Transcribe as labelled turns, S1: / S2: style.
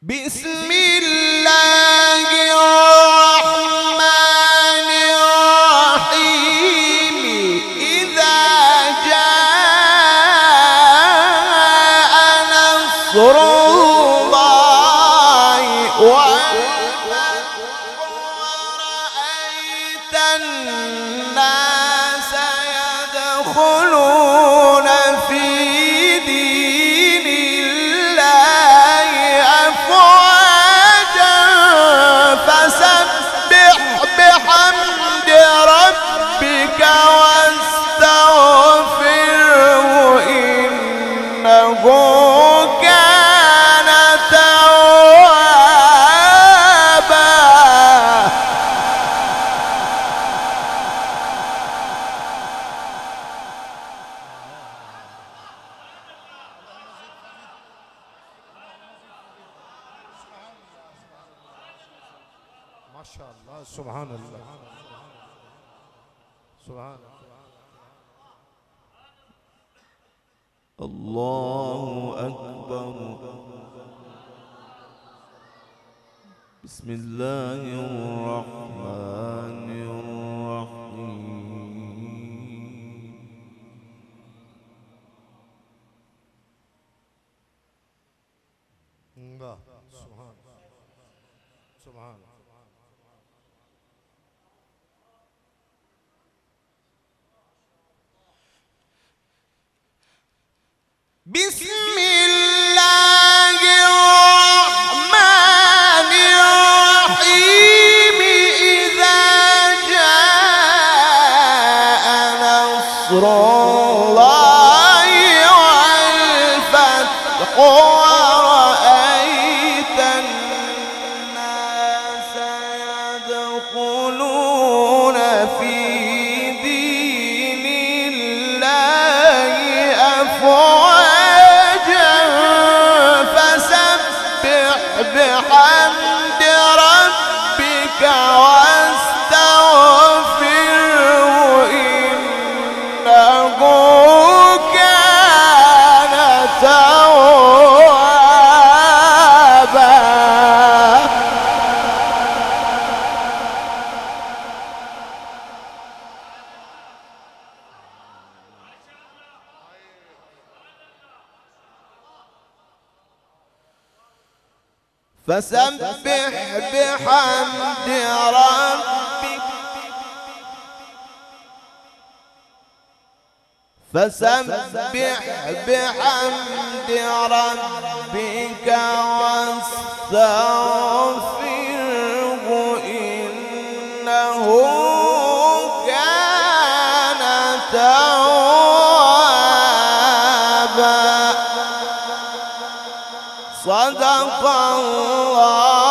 S1: بسم الله الرحمن الرحيم. إذا جاء نصر الله والفتح ورأيت الناس يدخلون في دين الله أفواجا فسبح بحمد ربك واستغفره إنه كان توابا.
S2: ما شاء الله، سبحان الله، سبحان
S1: الله أكبر. بسم الله الرحمن الرحيم.
S2: الله، سبحان سبحان.
S1: بسم الله الرحمن الرحيم. إذا جاء نصر الله والفتح ورأيت الناس يدخلون في دين الله أفواجا فسبح بحمد ربك واستغفره إنه كان توابا. فسبح بحمد ربك بحمد ربك واستغفره إنه كان توابا. صدق الله